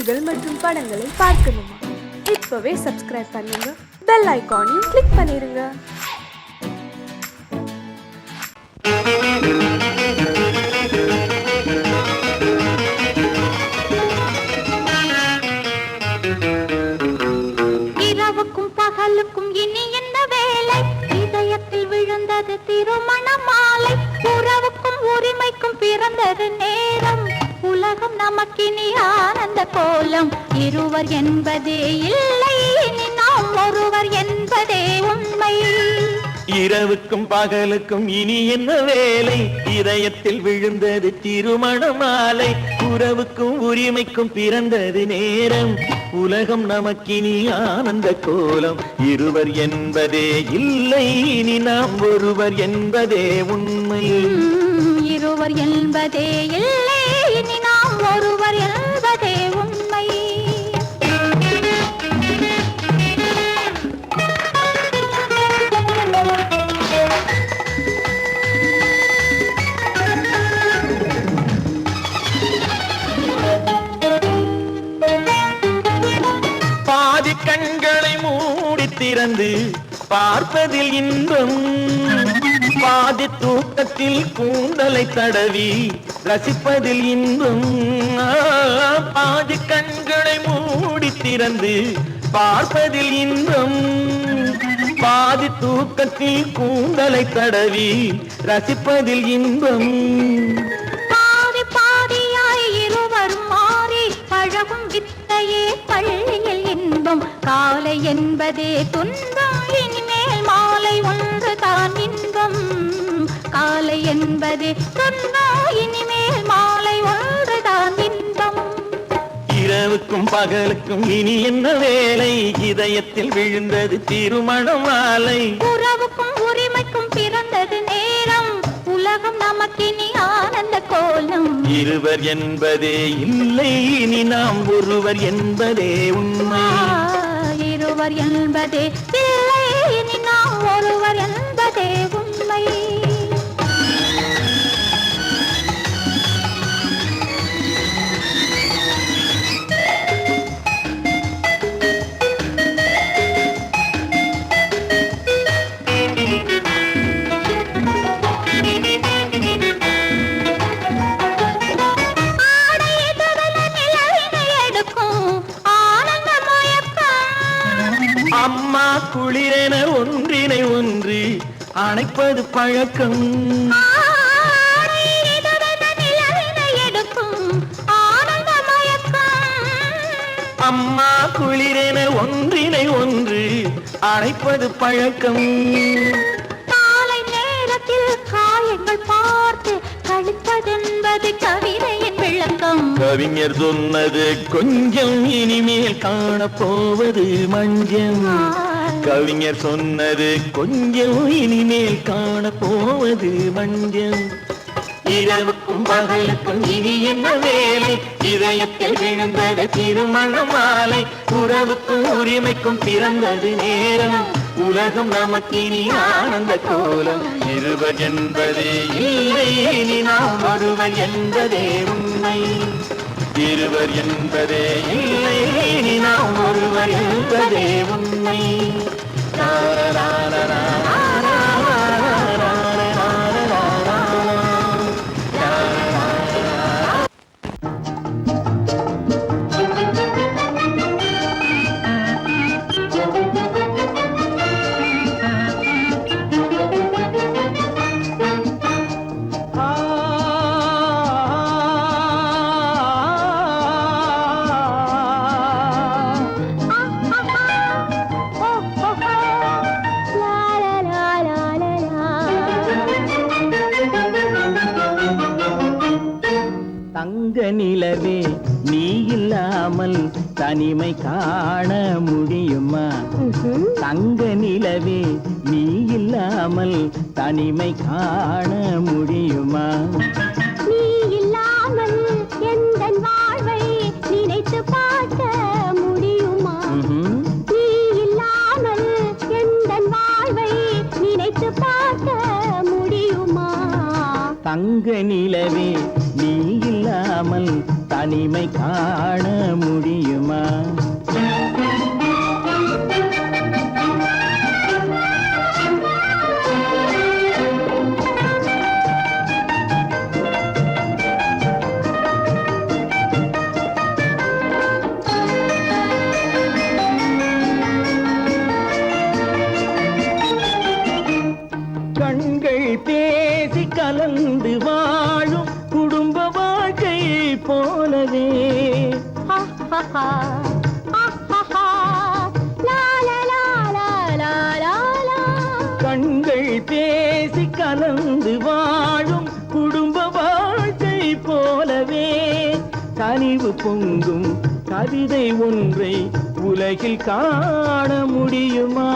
செய்திகள் மற்றும் படங்களை பார்க்கணுமா? இப்பவே சப்ஸ்கிரைப் பண்ணுங்க, பெல் ஐகானையும் கிளிக் பண்ணிருங்க. இரவுக்கும் பகலுக்கும் இனி என்ன வேலை? இதயத்தில் விழுந்தது திருமண மாலை. உறவுக்கும் உரிமைக்கும் பிறந்தது நேரம். உலகம் நமக்கினி ஆனந்த கோலம். இருவர் என்பதே இல்லை, இனி நாம் ஒருவர் என்பதே உண்மை. இரவுக்கும் பகலுக்கும் இனி என்ன வேலை? இதயத்தில் விழுந்தது திருமண மாலை. உறவுக்கும் உரிமைக்கும் பிறந்தது நேரம். உலகம் நமக்கினி ஆனந்த கோலம். இருவர் என்பதே இல்லை, இனி நாம் ஒருவர் என்பதே உண்மை. இருவர் என்பதே இல்லை, இனி நாம் ஒருவர் என்பதே உண்மை. பாதி கண்களை மூடி திறந்து பார்ப்பதில் இன்பம். பாதி தூக்கத்தில் கூந்தலை தடவி ரசிப்பதில் இன்பம். பாதி கண்களை மூடி திறந்து பார்ப்பதில் இன்பம். பாதி தூக்கத்தில் கூந்தலை தடவி ரசிப்பதில் இன்பம். பாதி பாதியாய் இருவர் மாறி பழகும் வித்தையே பள்ளியில் இன்பம். காலை என்பதே துன்பம், இனிமேல் மாலை ஒன்று தான் இன்பம். காலை என்பதே துன்பம், இனிமேல் மாலை ஒன்று தான் இன்பம். இரவுக்கும் பகலுக்கும் இனி என்ன வேலை? இதயத்தில் விழுந்தது திருமண மாலை. உறவுக்கும் உரிமைக்கும் பிறந்தது நேரம். உலகம் நமக்கினி ஆனந்த கோலம். இருவர் என்பதே இல்லை, இனி நாம் ஒருவர் என்பதே உண்மை. இருவர் என்பதே இல்லை, இனி நாம் ஒருவர் என்பதே உண்மை. அம்மா குளிரென ஒன்றினை ஒன்று அணைப்பது பழக்கம். அம்மா குளிரென ஒன்றினை ஒன்று அணைப்பது பழக்கம். காலை நேரத்தில் காயங்கள் பார்த்து கழிப்பதென்பது கவிதையின் விளக்கம். கவிஞர் சொன்னது கொஞ்சம், இனிமேல் காணப்போவது மஞ்சம். கவிஞர் சொன்னது கொஞ்சம், இனிமேல் காணப்போவது மஞ்சம். இரவுக்கும் பகலுக்கும் இனி என்ன வேலை? இதயத்தில் விழுந்தது திருமண மாலை. உறவுக்கும் உரிமைக்கும் பிறந்தது நேரம். உலகம் நமக்கினி ஆனந்த கோலம். இருவர் என்பதே இல்லை, இனி நாம் ஒருவர் என்பதே உண்மை. இருவர் என்பதே இல்லை, இனி நாம் ஒருவர் என்பதே உண்மை. தங்க நிலவே, நீ இல்லாமல் தனிமை காண முடியுமா? தங்க நிலவே, நீ இல்லாமல் தனிமை காண முடியுமா? நீ இல்லாமல் எந்தன் வாழ்வை நினைத்து பார்க்க முடியுமா? நீ இல்லாமல் எந்தன் வாழ்வை நினைத்து பார்க்க முடியுமா? தங்க நிலவே, நீ இல்லாமல் தனிமை காண முடியும். கலந்து வாழும் குடும்ப வாழ்க்கை போலவே கண்கள் பேசி கலந்து வாழும் குடும்ப வாழ்க்கை போலவே கனிவு பொங்கும் கவிதை ஒன்றை உலகில் காண முடியுமா?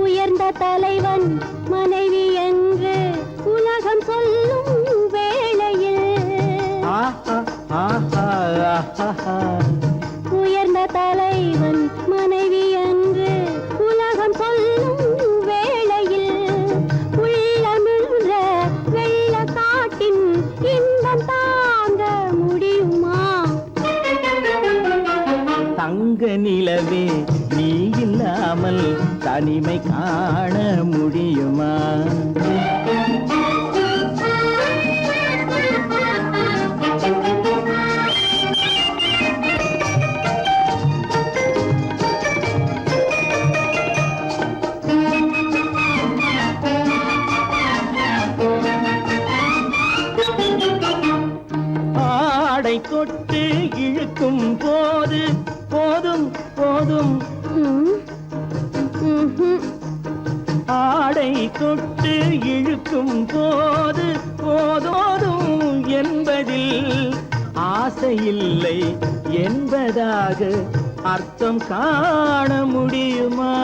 உயர்ந்த தலைவன் மனைவி என்று உலகம் சொல்லும் வேளையில் உயர்ந்த தலைவன் மனைவி என்று உலகம் சொல்லும் வேளையில் உள்ளமிழ்ற வெள்ளக்காட்டின் இன்பம் தாங்க முடியுமா? தங்க நிலவே நீ இல்லாமல் தனிமை காண முடியுமா? ஆடை தொட்டு இழுக்கும் போது போதும் போதும் ஆடை தொட்டு இழுக்கும் போது போதோதும் என்பதில் ஆசையில்லை என்பதாக அர்த்தம் காண முடியுமா?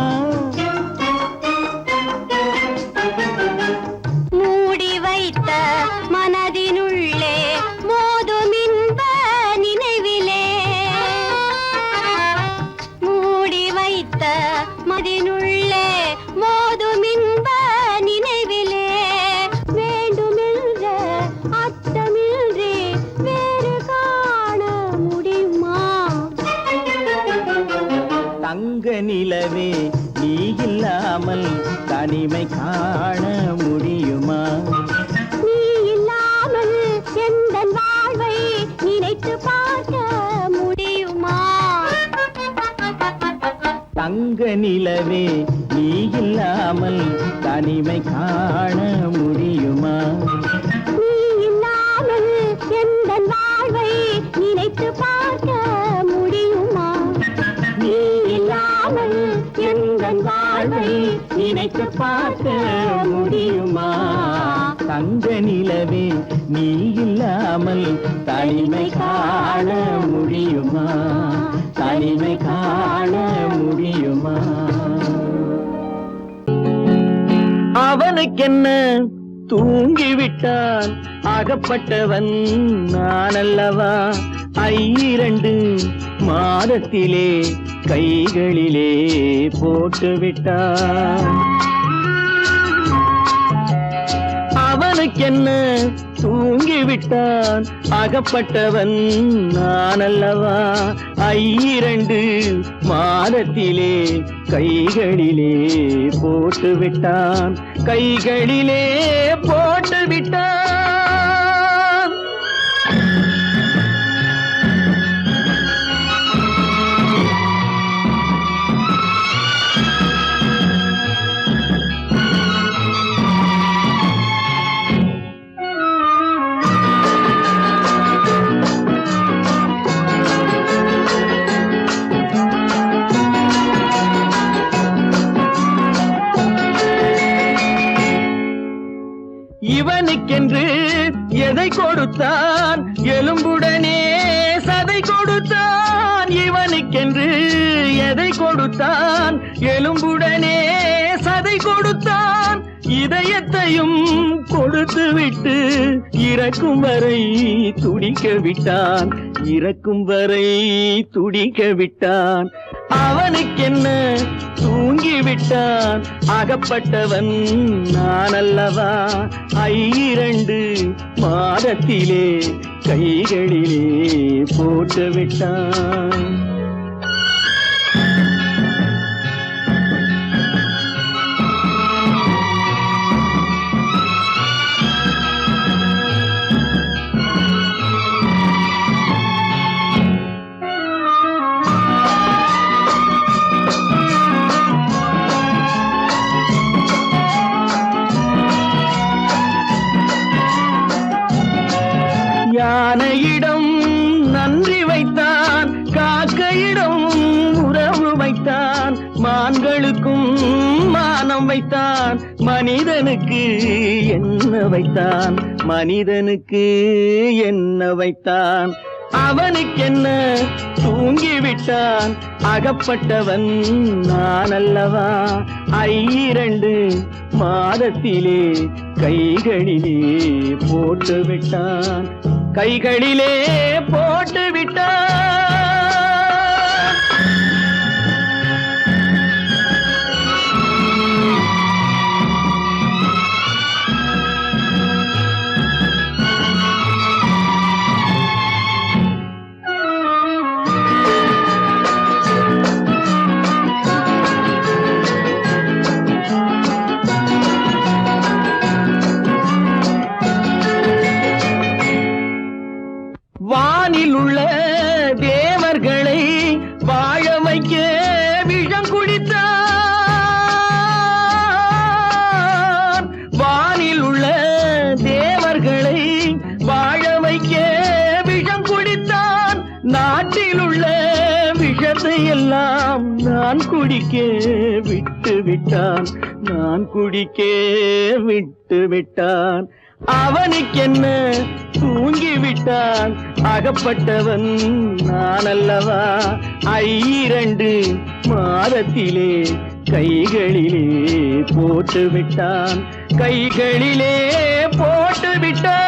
மூடி வைத்த மனதினுள்ளே மோதும் இன்ப நினைவிலே மூடி வைத்த மனதினுள்ளே மோதும் இன்ப நினைவிலே வேண்டுமென்ற அர்த்தமின்றி வேறு காண முடியுமா? தங்க நிலவே நீ இல்லாமல் தனிமை காண முடியுமா? நீ இல்லாமல் எந்தன் வாழ்வை நினைத்து பார்க்க முடியுமா? தங்க நிலவே நீ இல்லாமல் தனிமை காண முடியுமா? நீ இல்லாமல் எந்தன் வாழ்வை நினைத்து பார்க்க முடியுமா? நீ இல்லாமல் எந்தன் வாழ்வை நினைத்து பார்க்க முடியுமா? தங்க நிலவே நீ இல்லாமல் தனிமை காண முடியுமா? தனிமை காண முடியுமா? அவனுக்கென்ன தூங்கிவிட்டான் அகப்பட்டவன் நான் அல்லவா? 2 மாதத்திலே கைகளிலே போட்டுவிட்டான். அவனுக்கென்ன தூங்கிவிட்டான் அகப்பட்டவன் நான் அல்லவா? 2 மாதத்திலே கைகளிலே போட்டுவிட்டான். கைகளிலே போட்டுவிட்டான். இவனுக்கென்று எதை கொடுத்தான் எலும்புடனே சதை கொடுத்தான். இவனுக்கென்று எதை கொடுத்தான் எலும்புடனே சதை கொடுத்தான். இதயத்தையும் கொடுத்து விட்டு இறக்கும் வரை துடிக்க விட்டான். இறக்கும் வரை துடிக்க விட்டான். அவனுக்கென்ன தூங்கிவிட்டான் அகப்பட்டவன் நான் அல்லவா? 2 மாதத்திலே கைகளிலே போட்டுவிட்டான். யானையிடம் நன்றி வைத்தான், காக்கையிடம் உறவு வைத்தான், மான்களுக்கும் மானம் வைத்தான், மனிதனுக்கு என்ன வைத்தான், மனிதனுக்கு என்ன வைத்தான். அவனுக்கென்ன தூங்கிவிட்டான், அகப்பட்டவன் நான் அல்லவா. 2 மாதத்திலே கைகளிலே போட்டு விட்டான், கைகளிலே போட்டு விட்டான். வானில் உள்ள தேவர்களை வாழ வைக்க விஷம் குடித்தான். வானில் உள்ள தேவர்களை வாழ வைக்க விஷம் குடித்தான். நாட்டில் உள்ள விஷத்தை எல்லாம் நான் குடிக்க விட்டு விட்டான், நான் குடிக்க விட்டு விட்டான். அவனுக்கென்ன தூங்கிவிட்டான், அகப்பட்டவன் நான் அல்லவா. 2 மாதத்திலே கைகளிலே போட்டு விட்டான், கைகளிலே போட்டு விட்டான்.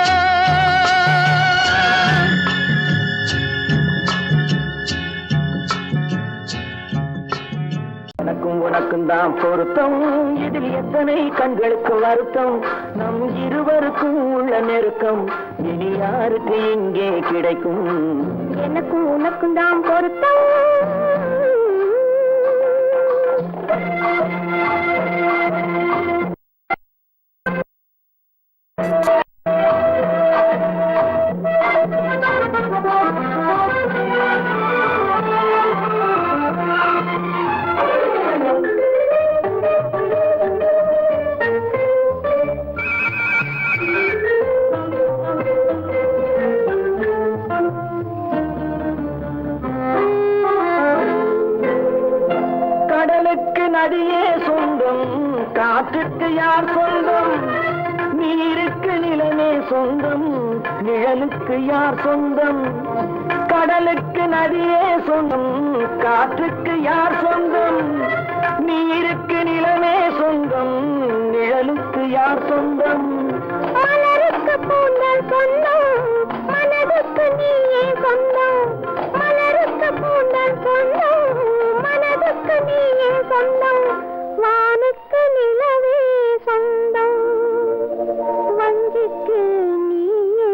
எனக்கும் உனக்கும் தான் பொருத்தம், இதில் எத்தனை கண்களுக்கு வருத்தம். நம் இருவருக்கும் உள்ள நெருக்கம் இனி யாருக்கு இங்கே கிடைக்கும். எனக்கும் உனக்கும் தான் பொருத்தம். கடலுக்கு நதியே சொந்தம், காற்றுக்கு யார் சொந்தம், நீருக்கு நிலமே சொந்தம், நிழலுக்கு யார் சொந்தம். கடலுக்கு நதியே சொந்தம், காற்றுக்கு யார் சொந்தம், நீருக்கு நிலமே சொந்தம், நிழலுக்கு யார் சொந்தம். மலருக்கு பூந்தல் சொந்தம், மனதுக்கு நீயே சொந்தம். மலருக்கு பூந்தல் சொந்தம், மனதுக்கு நீயே சொந்தம். வானுக்கு நிலவே சொந்தம், வஞ்சிக்கு நீயே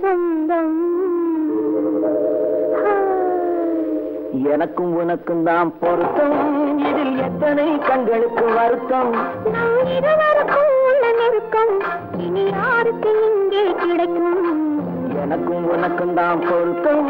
சொந்தம். எனக்கும் உனக்கும் தான் பொருத்தம், இதில் எத்தனை கண்களுக்கு வருத்தம். நம் இருவருக்கும் உள்ள நெருக்கம் இனி யாருக்கு இங்கே கிடைக்கும். எனக்கும் உனக்கும் தான் பொருத்தம்.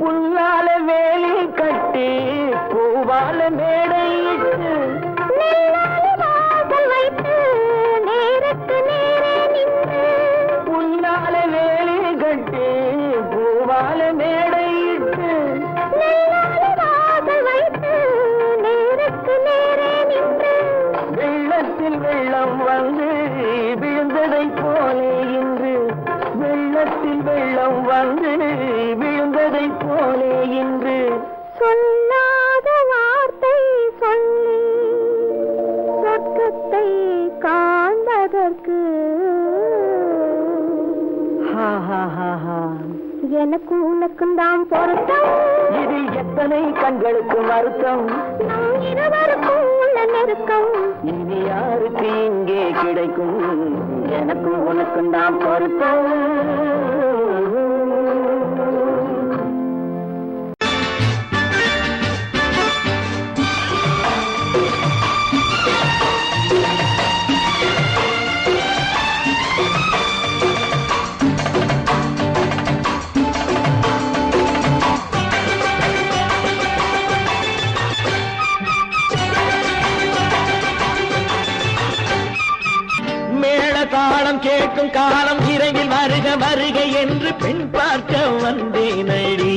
புல்லால வேலி கட்டி பூவால மேடையிட்டு வாசல் வைத்து நேருக்கு நேரே நின்று. புல்லால வேலி கட்டி பூவால மேடையிட்டு வாசல் வைத்து நேருக்கு நேரே நின்று. வெள்ளத்தில் வெள்ளம் வந்து விழுந்ததை போலே இன்று, வெள்ளத்தில் வெள்ளம் வந்து விழுந்ததை போலே இன்று. சொல்லாத வார்த்தை சொல்லி சொர்க்கத்தை காண்பதற்கு எனக்கும் உனக்கும் தான் பொருத்தம். இதில் எத்தனை கண்களுக்கு வருத்தம், நம் இருவருக்கும் உள்ள நெருக்கம் இனி யாருக்கு இங்கே கிடைக்கும். எனக்கும் உனக்கும் தான் பொருத்தம். கேட்கும் காலம் விரைவில் வருக வருக என்று பெண் பார்க்க வந்தேனடி.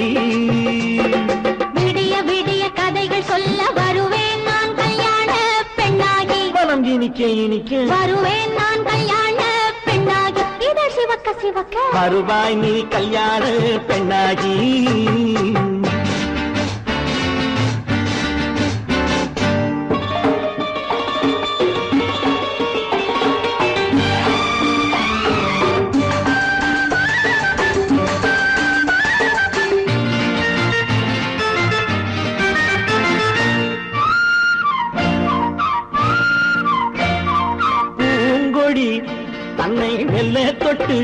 விடிய விடிய கதைகள் சொல்ல வருவேன் நான் கல்யாண பெண்ணாகி. மனம் இனிக்க இனிக்க வருவேன் நான் கல்யாண பெண்ணாகி. இதழ் சிவக்க சிவக்க வருவாய் நீ கல்யாண பெண்ணாகி. தன்னை வெல்ல தொட்டு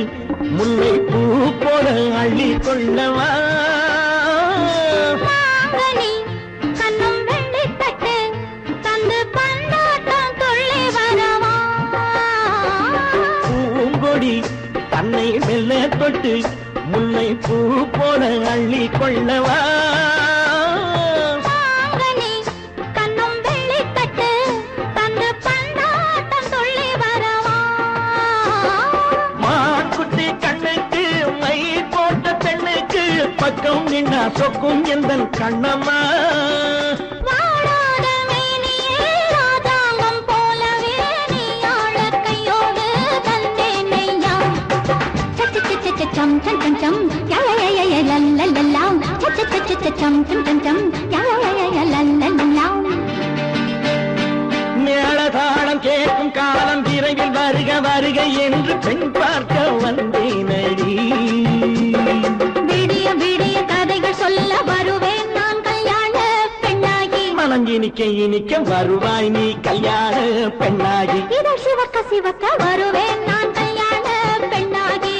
முல்லை பூ போல அள்ளி கொள்ளவா. கண்ணும் வெள்ளி தட்டு தந்து பந்தாட்டம் தொள்ளி வரவா. பூங்கொடி தன்னை வெல்ல தொட்டு முல்லை பூ போல அள்ளி கொள்ளவா. பக்கம் நின்னா சொக்கும் எந்தன் கண்ணம்மா. வாடாத மேனியே ராதாங்கம் போலவே நீ ஆழ கையோடு தந்தேனையா. சம் சம் சம் சம் யய லல்லல்லாம். சம் சம் சம் யய லல்லல்லாம். மேளதாளம் கேட்கும் காலம் விரைவில் வருக வருக என்று பெண் பார்க்க வந்தேனடி. விடிய விடிய கதைகள் சொல்ல வருவேன் நான் கல்யாண பெண்ணாகி. மனம் இனிக்க இனிக்க வருவாய் நீ கல்யாண பெண்ணாகி. இதழ் சிவக்க சிவக்க வருவேன் நான் கல்யாண பெண்ணாகி.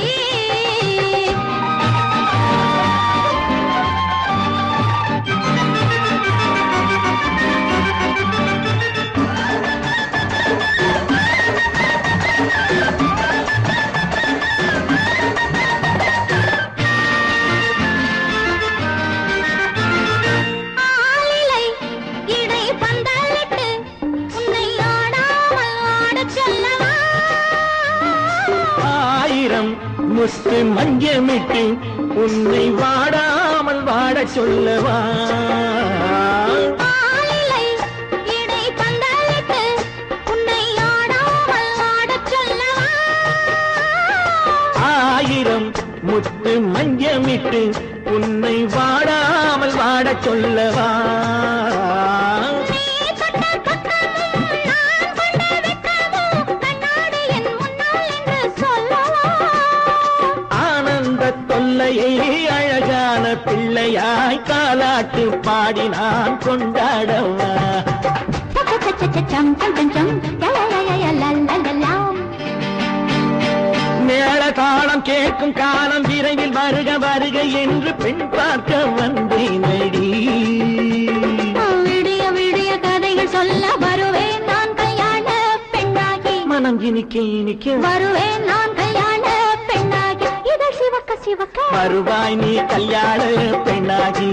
முத்து மஞ்சமிட்டு உன்னை வாடாமல் வாட சொல்லவா. ஆயிரம் முத்து மஞ்சமிட்டு உன்னை வாடாமல் வாட சொல்லவா. அழகான பிள்ளையாய் காலாட்டு பாடி நான் கொண்டாடவா. மேளதாளம் கேட்கும் காலம் விரைவில் வருக வருக என்று பெண் பார்க்க வந்தேனடி. விடிய விடிய கதைகள் சொல்ல வருவேன் நான் கல்யாண பெண்ணாகி. மனம் இனிக்க இனிக்க வருவேன் நான் கல்யாண பெண்ணாகி. இதழ் சிவக்க சிவக்க வருவாய் நீ கல்யாண பெண்ணாகி.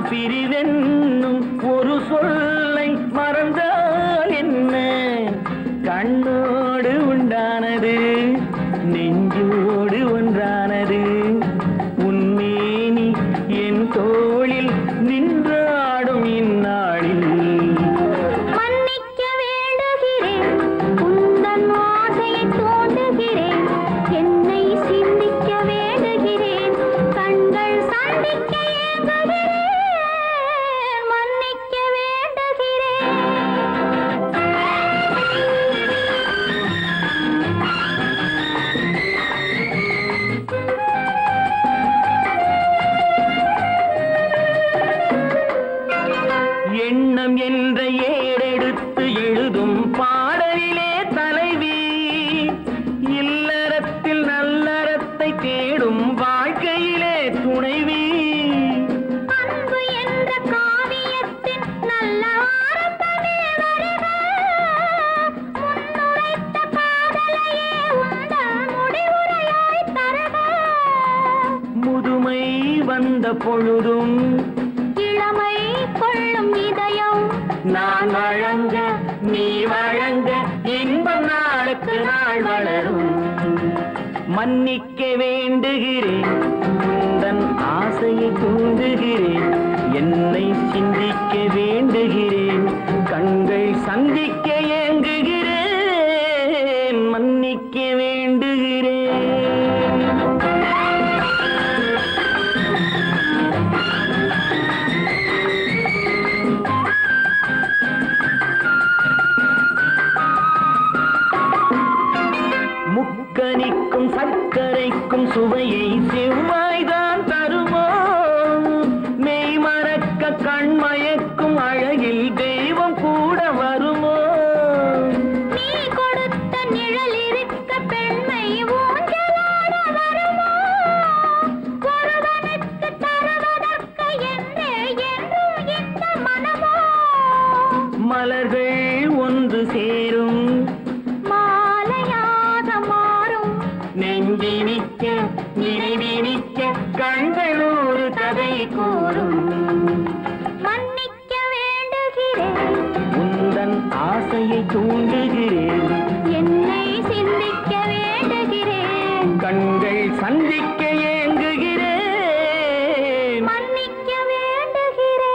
பிரிவென்னும் ஒரு சொல்லை மறந்த உண்டானது நெஞ்சோடு ஒன்றானது உன்மேனி என் தோளில் நின்றாடும் இந்நாளில் மன்னிக்க வேண்டுகிறேன் உந்தன் ஆசையை தூண்டுகிறேன் என்னை சிந்திக்க வேண்டுகிறேன் கண்கள் சந்திக்க ஏங்குகிறேன் மன்னிக்க வேண்டுகிறேன் எண்ணம் என்ற ஏடெடுத்து எழுதும் பாடலிலே தலைவி இல்லறத்தில் நல்லறத்தை தேடும் வாழ்க்கையிலே துணைவி அன்பு என்ற காவியத்தின் நல்ல வார்த்தையே வருக முன்னுரைத்த காதலையே உந்தன் முடிவுரையாய் தருக முதுமை வந்த பொழுதும் இளமை கொள்ளும் இதயம் நான் வழங்க நீ வழங்க இன்பம் நாளுக்கு நாள் வளரும் மன்னிக்க வேண்டுகிறேன் உந்தன் ஆசையை தூண்டுகிறேன் என்னை சிந்திக்க வேண்டுகிறேன் கண்கள் சந்திக்க ஏங்குகிறேன் மன்னிக்க வேண்டுகிறேன் முக்கனிக்கும் சர்க்கரைக்கும் சுவையை செவ்வாய்தான் தருமோ மெய் மறக்க கண்மயக்கும் அழகில் தெய்வம் கூட வருமோ நீ கொடுத்த நிழல் இருக்க பெண்மை ஊஞ்சலாட வருமோ ஒருவனுக்கு தருவதற்கு என்றே என்றும் இந்த மனமோ மலர்கள் ஒன்று சேரும் மாலையாக மாறும் நெஞ்சினிக்க நினைவினிக்க கண்கள் ஒரு கதை கூறும் மன்னிக்க வேண்டுகிறேன் உந்தன் ஆசையை தூண்டுகிறேன் என்னை சிந்திக்க வேண்டுகிறேன் கண்கள் சந்திக்க ஏங்குகிறேன் மன்னிக்க வேண்டுகிறேன்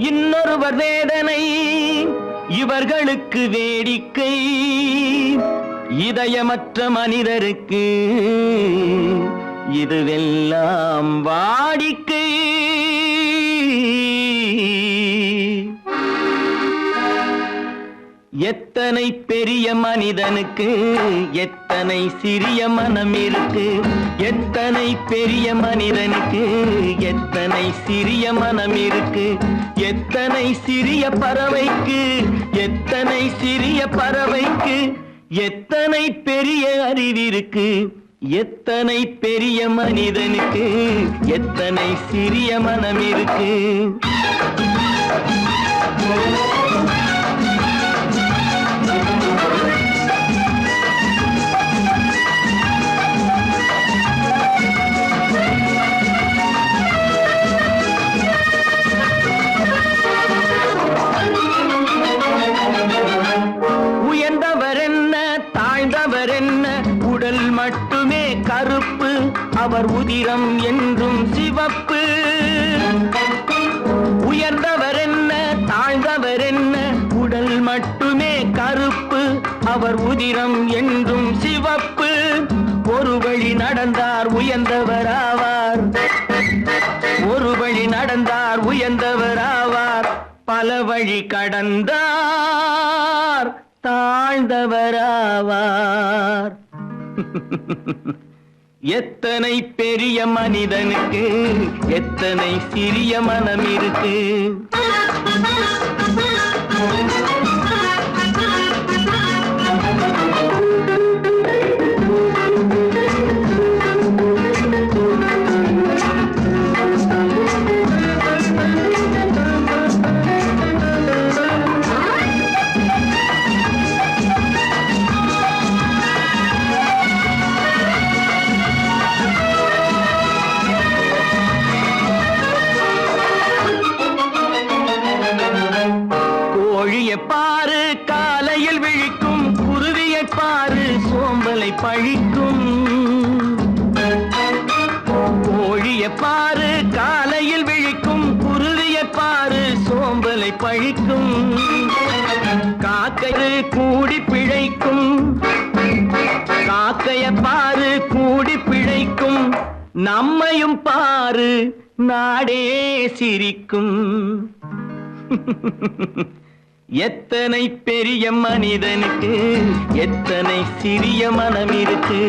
இன்னொருவர் வேதனை இவர்களுக்கு வேடிக்கை, இதயமற்ற மனிதருக்கு இதுவெல்லாம் வாடிக்கை. எத்தனை பெரிய மனிதனுக்கு எத்தனை சிறிய மனம் இருக்கு, எத்தனை பெரிய மனிதனுக்கு எத்தனை சிறிய மனம் இருக்கு, எத்தனை சிறிய பறவைக்கு எத்தனை சிறிய பறவைக்கு எத்தனை பெரிய அறிவிருக்கு, எத்தனை பெரிய மனிதனுக்கு எத்தனை சிறிய மனம் இருக்கு. உயர்ந்தவர் என்ன தாழ்ந்தவர் என்ன, உடல் மட்டுமே கருப்பு, அவர் உதிரம் என்றும் சிவப்பு. உயர்ந்தவர் என்ன தாழ்ந்தவர் என்ன, உடல் மட்டுமே கருப்பு, அவர் உதிரம் என்றும் சிவப்பு. ஒரு வழி நடந்தார் உயர்ந்தவராவார், ஒரு வழி நடந்தார் உயர்ந்தவராவார், பல வழி கடந்தார் தாழ்ந்தவராவார். எத்தனை பெரிய மனிதனுக்கு எத்தனை சிறிய மனம் இருக்கு. கோழியை பாரு காலையில் விழிக்கும், குருவியை பாரு சோம்பலை பழிக்கும். கோழியை பாரு காலையில் விழிக்கும், குருவியை பாரு சோம்பலை பழிக்கும். காக்கை கூடி பிழைக்கும், காக்கைய பாரு கூடி பிழைக்கும். நம்மையும் பாரு நாடே சிரிக்கும். எத்தனை பெரிய மனிதனுக்கு எத்தனை சிறிய மனம் இருக்கு.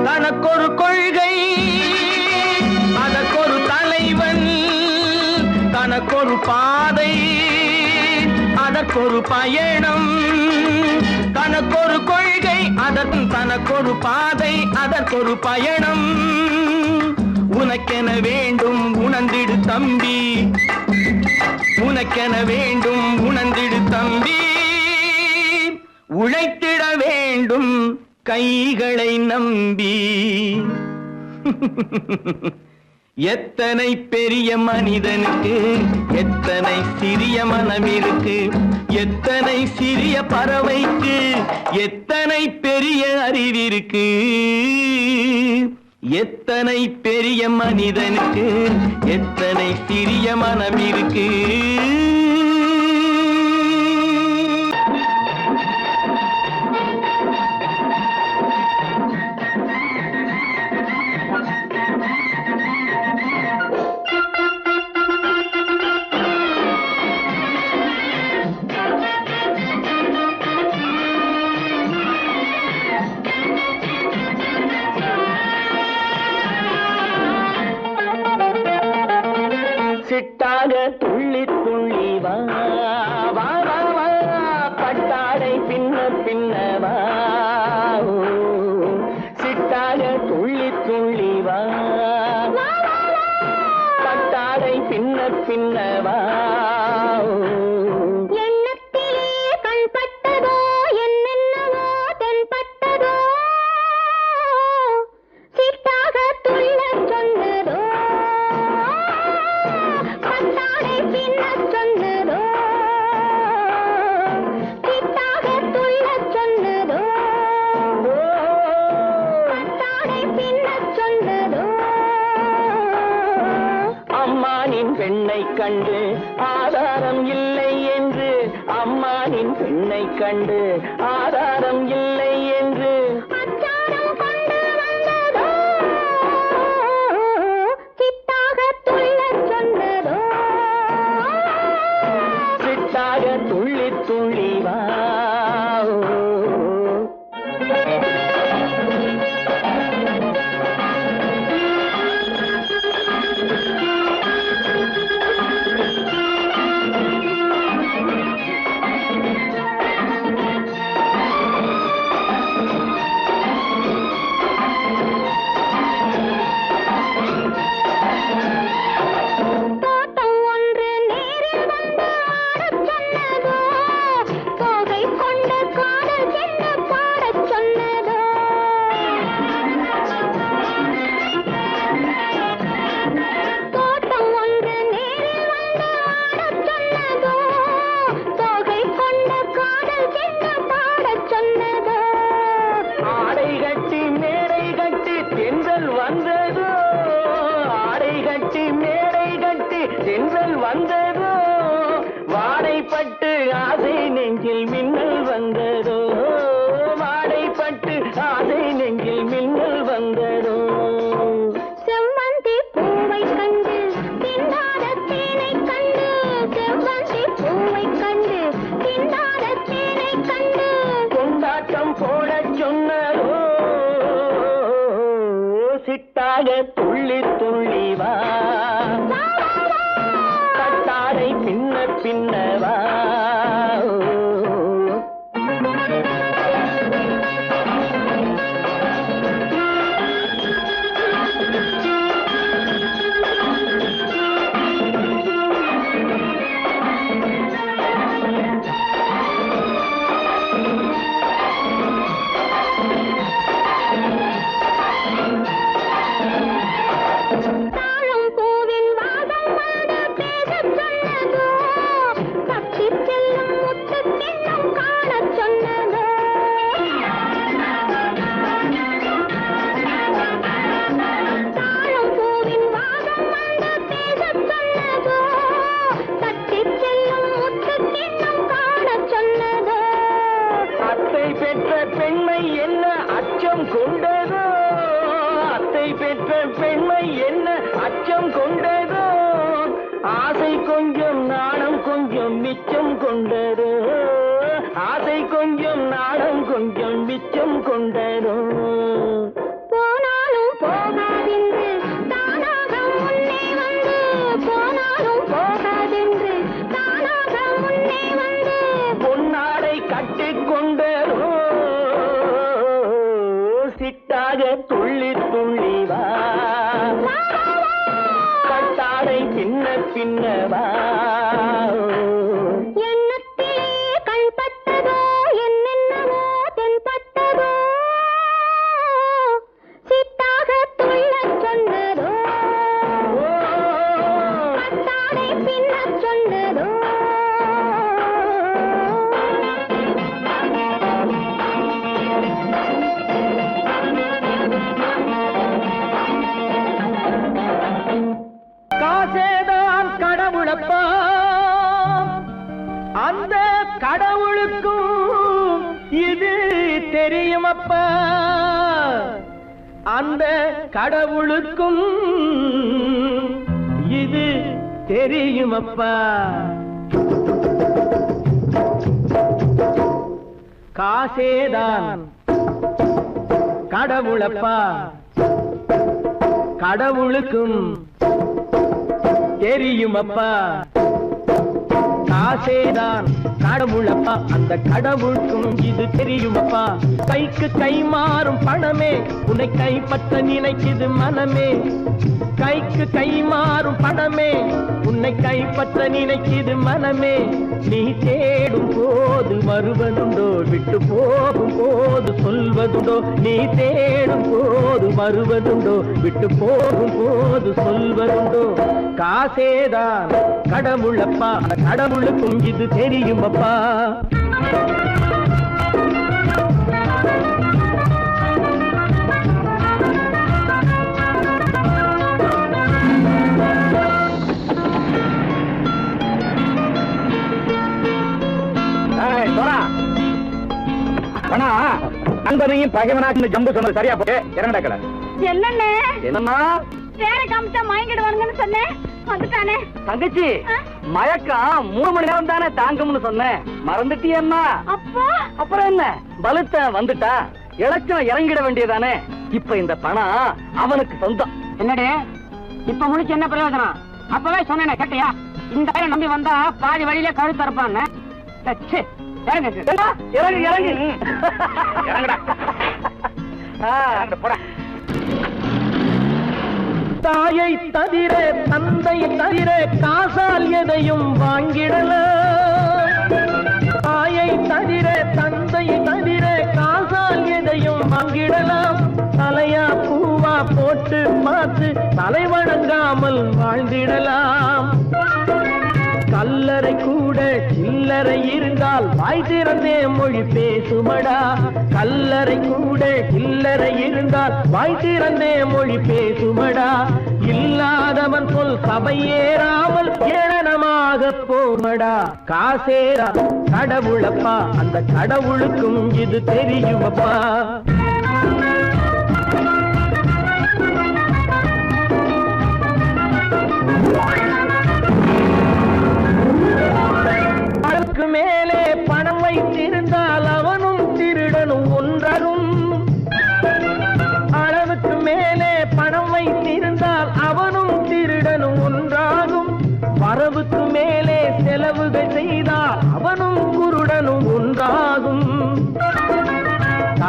தனக்கொரு கொள்கை அதற்கொரு தலைவன், தனக்கொரு பாதை அதற்கொரு பயணம். தனக்கொரு கொள்கை தனக்கொரு பாதை அதற்கொரு பயணம். உனக்கென வேண்டும் உணர்ந்திடு தம்பி, உனக்கென வேண்டும் உணர்ந்திடு தம்பி. உழைத்திட வேண்டும் கைகளை நம்பி. எத்தனை பெரிய மனிதனுக்கு எத்தனை சிறிய மனம் இருக்கு, எத்தனை சிறிய பறவைக்கு எத்தனை பெரிய அறிவிருக்கு. எத்தனை பெரிய மனிதனுக்கு எத்தனை சிறிய மனம் இருக்கு. சிட்டாக துள்ளி துள்ளி வா, பெண்ணை கண்டு ஆதாரம் இல்லை என்று அச்சாரம் கொண்டு வந்ததோ சித்தாக துள்ளச் சொன்னதோ சிட்டாக துள்ளி துள்ளி வா தோட்டம் ஒன்று நேரில் வந்து ஆடச் சொன்னதோ தோகை கொண்ட காதல் என்ன பாடச் சொன்னதோ தோட்டம் ஒன்று நேரில் வந்து ஆடச் சொன்னதோ தோகை கொண்ட காதல் என்ன பாடச் சொன்னதோ ஆடை கட்டி மேடை கட்டி தென்றல் வந்ததோ ஆடை கட்டி மேடை கட்டி தென்றல் வந்ததோ வாடைப்பட்டு ஆசை நெஞ்சில் மின்னல் வந்ததோ வாடைப்பட்டு ஆசை நெஞ்சில் மின்னல் வந்ததோ செவ்வந்தி பூவை கண்டு திண்டாத தேனை கண்டு செவ்வந்தி பூவை கண்டு திண்டாத தேனை கண்டு கொண்டாட்டம் போடச் சொன்னதோ சிட்டாக துள்ளி துள்ளி வா கட்டாரை பின்ன பின்ன வா தாழம் பூவின் வாசம் வந்து பேசச் சொன்னதோ தப்பிச் செல்லும் முத்துக் கிண்ணம் காணச் சொன்னதோ தாழம் பூவின் வாசம் வந்து பேசச் சொன்னதோ தப்பிச் செல்லும் முத்துக் கிண்ணம் காணச் சொன்னதோ அத்தை பெற்ற பெண்மை என்ன அச்சம் கொண்டதோ அத்தை பெற்ற பெண்மை என்ன அச்சம் கொண்டதோ ஆசை கொஞ்சம் நாணம் கொஞ்சம் மிச்சம் கொண்டதோ ஆசை கொஞ்சம் நாணம் கொஞ்சம் மிச்சம் கொண்டதோ போனாலும் போகாதென்று தானாக முன்னே வந்து போனாலும் போகாதென்று தானாக முன்னே வந்து பொன்னாடை கட்டிக் கொண்டதோ சிட்டாக துள்ளி துள்ளி வா கட்டாடை பின்ன பின்ன வா எண்ணத்திலே கண்பட்டதோ என்னென்னவோ தென்பட்டதோ சித்தாக துள்ளச் சொன்னதோ கட்டாடை பின்னச் சொன்னதோ காசேதான் கடவுளப்பா அந்த கடவுளுக்கும் இது தெரியுமப்பா அந்த கடவுளுக்கும் இது தெரியுமப்பா காசேதான் கடவுளப்பா கடவுளுக்கும் தெரியுமப்பா காசேதான் கடவுளப்பா அந்த கடவுளுக்கும் இது தெரியுமப்பா கைக்கு கை மாறும் பணமே உன்னை கைப்பற்ற நினைக்குது மனமே கைக்கு கை மாறும் பணமே உன்னை கைப்பற்ற நினைக்குது மனமே நீ தேடும் போது வருவதுண்டோ விட்டு போகும் போது சொல்வதுண்டோ நீ தேடும் போது வருவதுண்டோ விட்டு போகும் போது சொல்வதுண்டோ காசேதான் கடவுளப்பா கடவுளுக்கும் இது தெரியுமப்பா ஆனா நண்பனையும் பகைவனாக்கு ஜம்பு சொன்னது சரியா போட்டு இறங்கடக்கல. என்னண்ணே என்னம்மா வேற காமிச்சா மயங்கிடுவானுங்கன்னு சொன்னேன், வந்துட்டானே. தங்கச்சி, மயக்கம் 3 மணி நேரம் தானே தாங்கும்னு சொன்னேன், மறந்துட்டியம்மா? அப்பா அப்புறம் என்ன, பலத்த வந்துட்டா இலச்சம் இறங்கிட வேண்டியதானே. இப்ப இந்த பணம் அவனுக்கு சொந்தம். என்னடே இப்ப முடிச்சு என்ன பிரயோஜனம்? அப்பவே சொன்னேனே கேட்டியா? இந்த பேரை நம்பி வந்தா பாதி வழியிலே கழுத்து அறுப்பான்னு. இறங்கு இறங்கு இறங்கு இறங்குடா. போடா. தாயை தவிர தந்தை தவிர காசால் எதையும் வாங்கிடலாம். தாயை தவிர தந்தை தவிர காசால் எதையும் வாங்கிடலாம். தலையா பூவா போட்டு பார்த்து தலை வணங்காமல் வாழ்ந்திடலாம். கல்லறை கூட சில்லறை இருந்தால் வாய் திறந்தே மொழி பேசுமடா. கல்லறை கூட சில்லறை இருந்தால் வாய் திறந்தே மொழி பேசுமடா. இல்லாதவன் சொல் சபையேறாமல் ஏளனமாக போமடா. காசேரா கடவுளப்பா, அந்த கடவுளுக்கும் இது தெரியுமப்பா. அளவுக்கு மேலே பணம் வைத்திருந்தால் அவனும் திருடனும் ஒன்றரும். அளவுக்கு மேலே பணம் வைத்திருந்தால் அவனும் திருடனும் ஒன்றாகும். வரவுக்கு மேலே செலவுகள் செய்தால் அவனும் குருடனும் ஒன்றாகும்.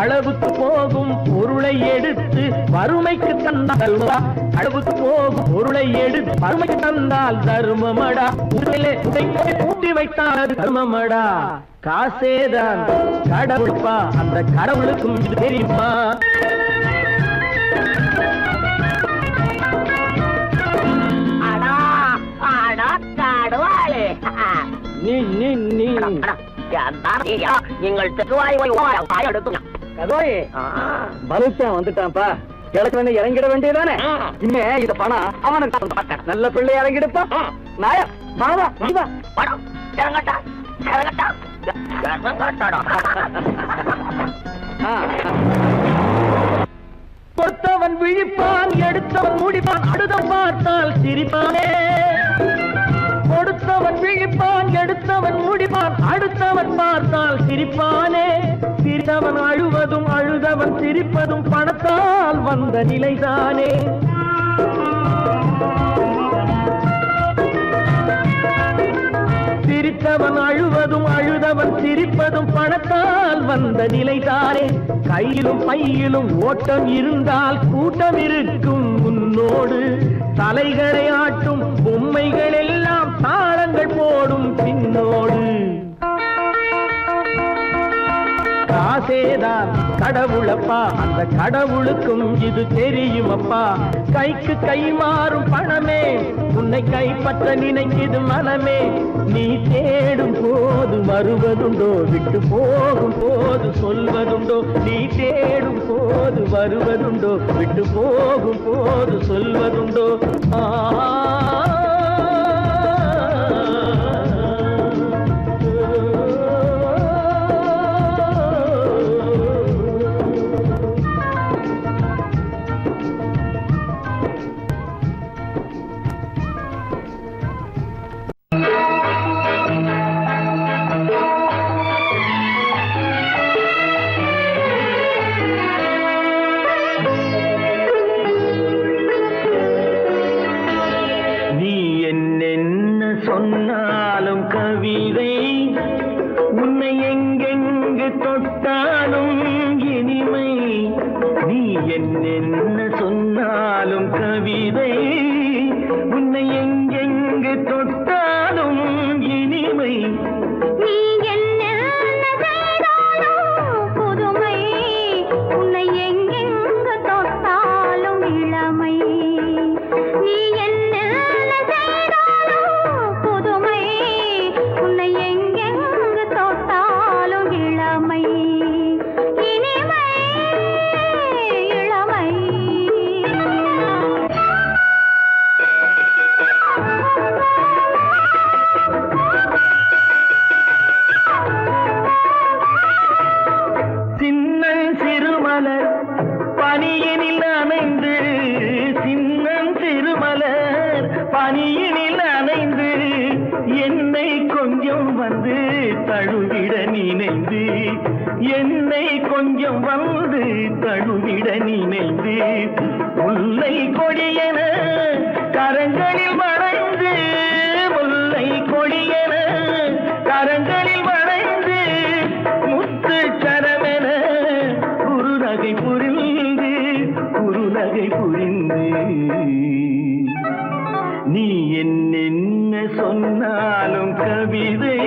அளவுக்கு போகும் பொருளை எடுத்து வறுமைக்கு தந்தால் அளவுக்கு போகும் பொருளை எடுத்து வறுமைக்கு தந்தால் தர்மமடா. ஊட்டி வைத்தால் தர்மமடா. காசேதான் கடவுள்பா, அந்த கடவுளுக்கும் இது தெரியுமா? நீ நீ நீ பலுத்தான் வந்துட்டான்ப்பா. கிழக்கு வந்து இறங்கிட வேண்டியதானே. இனிமே இந்த பணம் அவனுக்கு நல்ல பிள்ளை இறங்கிடுப்பா. நாயா மாவா பணம் இறங்கட்டா இறங்கட்டா. கொடுத்தவன் விழிப்பான், எடுத்தவன் முடிப்பான், அடுத்தவன் பார்த்தால் சிரிப்பானே. கொடுத்தவன் விழிப்பான், எடுத்தவன் முடிப்பான், அடுத்தவன் பார்த்தால் சிரிப்பானே. சிரித்தவன் அழுவதும் அழுதவன் சிரிப்பதும் பணத்தால் வந்த நிலைதானே. சிரித்தவன் அழுவதும் அழுதவன் சிரிப்பதும் பணத்தால் வந்த நிலைதானே. கையிலும் பையிலும் ஓட்டம் இருந்தால் கூட்டம் இருக்கும் உன்னோடு. தலைகளை ஆட்டும் பொம்மைகள் எல்லாம் தாளங்கள் போடும் பின்னோடு. காசேதான் கடவுளப்பா, அந்த கடவுளுக்கும் இது தெரியுமப்பா. கைக்கு கை மாறும் பணமே உன்னை கைப்பற்ற நினைக்குது மனமே. நீ தேடும் போது வருவதுண்டோ, விட்டு போகும் போது சொல்வதுண்டோ. நீ தேடும் போது வருவதுண்டோ, விட்டு போகும் போது சொல்வதுண்டோ. சொன்னாலும் கவிதை உன்னை எங்கெங்கு தொட்டாலும் இனிமை. நீ என்ன சொன்னாலும் கவிதை உன்னை எங்கெங்கு தொட்டாலும் இனிமை. நீ என்ன செய்தாலும் புதுமை, உன்னை எங்கெங்கு தொட்டாலும் இளமை. நீ என்ன தழுவிட நினைந்து என்னை கொஞ்சம் வந்து தழுவிட நினைந்து முல்லை கொடியன கரங்களில் வளைந்து முல்லை கொடியன கரங்களில் வளைந்து முத்து சரமென குறுநகை புரிந்து நீ என்ன சொன்னாலும் கவிதை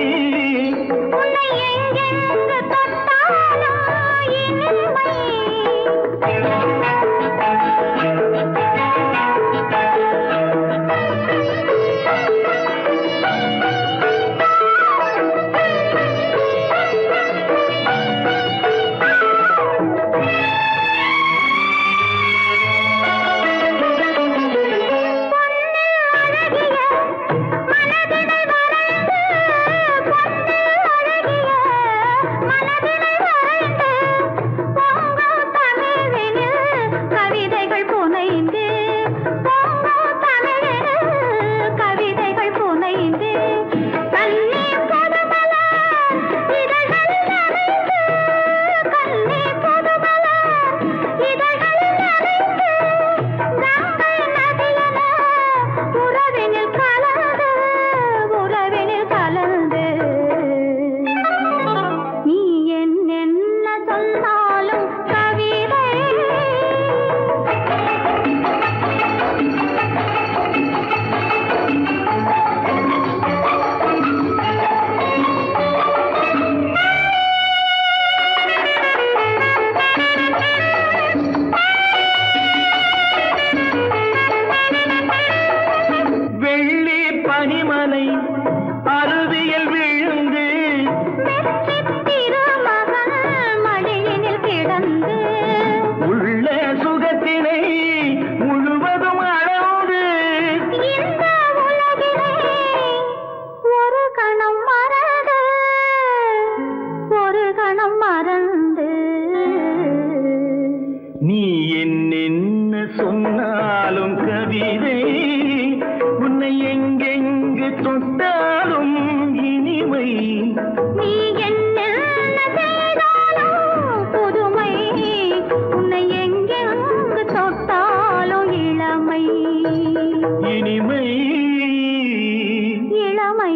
நீ என்ன சொன்னாலும் கவிதை உன்னை எங்கெங்கு தொட்டாலும் இனிமை நீ என்ன செய்தாலும் புதுமை உன்னை எங்கெங்கு தொட்டாலும் இளமை இனிமை இளமை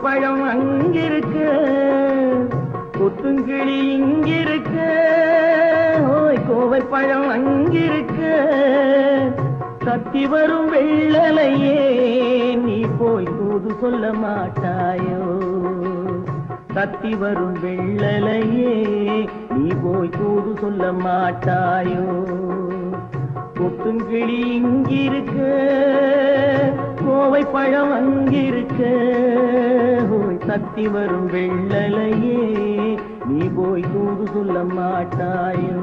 பழம் அங்கிருக்க கொத்துங்கிளி இங்கிருக்க ஓய் கோவை பழம் அங்கிருக்க தத்தி வரும் வெள்ளலையே நீ போய் தூது சொல்ல மாட்டாயோ தத்தி வரும் வெள்ளலையே நீ போய் தூது சொல்ல மாட்டாயோ கொத்துங்கிளி இங்கிருக்க கோவை பழம் அங்கிருக்க ஓய் தத்தி வரும் வெள்ளலையே நீ போய் தூது சொல்ல மாட்டாயோ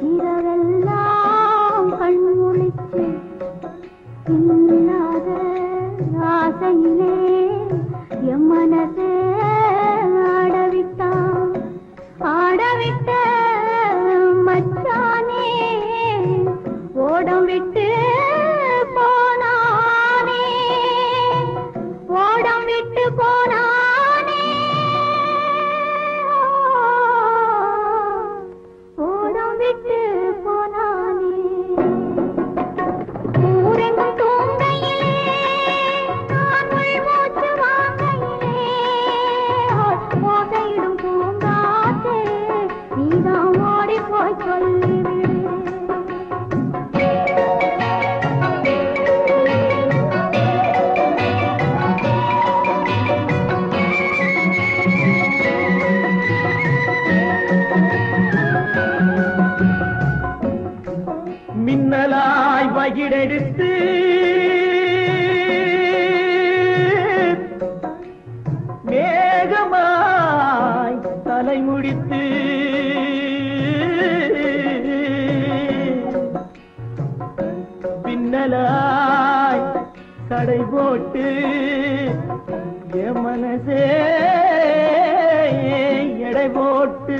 இரவெல்லாம் மின்னலாய் வகிடெடுத்து மேகமாய் தலைமுடித்து பின்னலாய் கடை போட்டு என் மனசே எடை போட்டு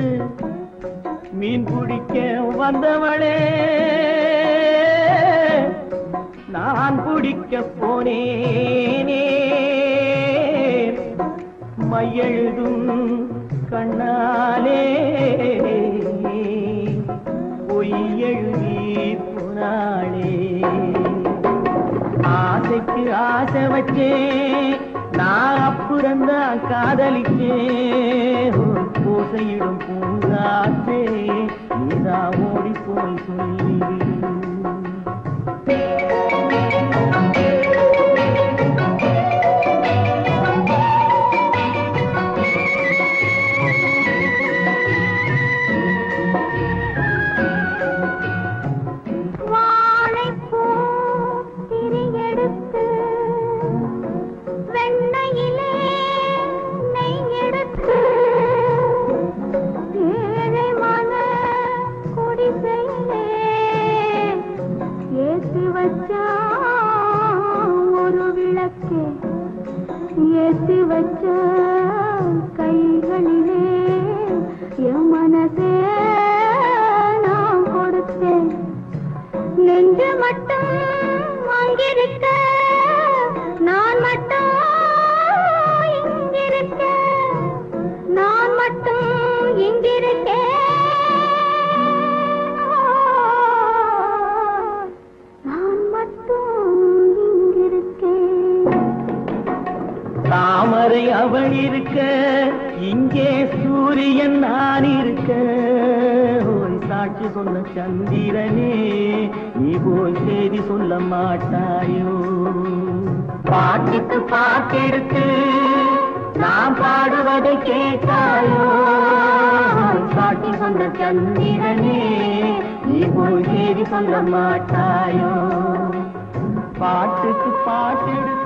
மீன் பிடிக்க வந்தவளே நான் பிடிக்க போனேனே மையெழுதும் கண்ணாலே பொய் எழுதி போனாளே ஆசைக்கு ஆசை வச்சேன் நான் அப்புறந்தான் காதலிச்சேன் பூசையிடும் பூங்காத்தே நீதா ஓடி போய் சொல்லி ஏற்றி வச்ச கைகளிலே என் மனசே நான் கொடுத்தேன் நெஞ்சு மட்டும் அங்கிருக்க நான் மட்டும் இங்கிருக்க நான் மட்டும் இங்கிருக்கேன் நான் மட்டும் இங்கிருக்கேன் தாமரை அவள் இருக்க இங்கே சூரியன் நான் இருக்க ஒரு சாட்சி சொன்ன சந்திரனே நீ போய் செய்தி சொல்ல மாட்டாயோ பாட்டுக்கு பாட்டெடுத்து நான் பாடுவதை கேட்டாயோ சாட்சி சொன்ன சந்திரனே நீ போய் செய்தி சொல்ல மாட்டாயோ பாட்டுக்கு பாட்டெடுத்து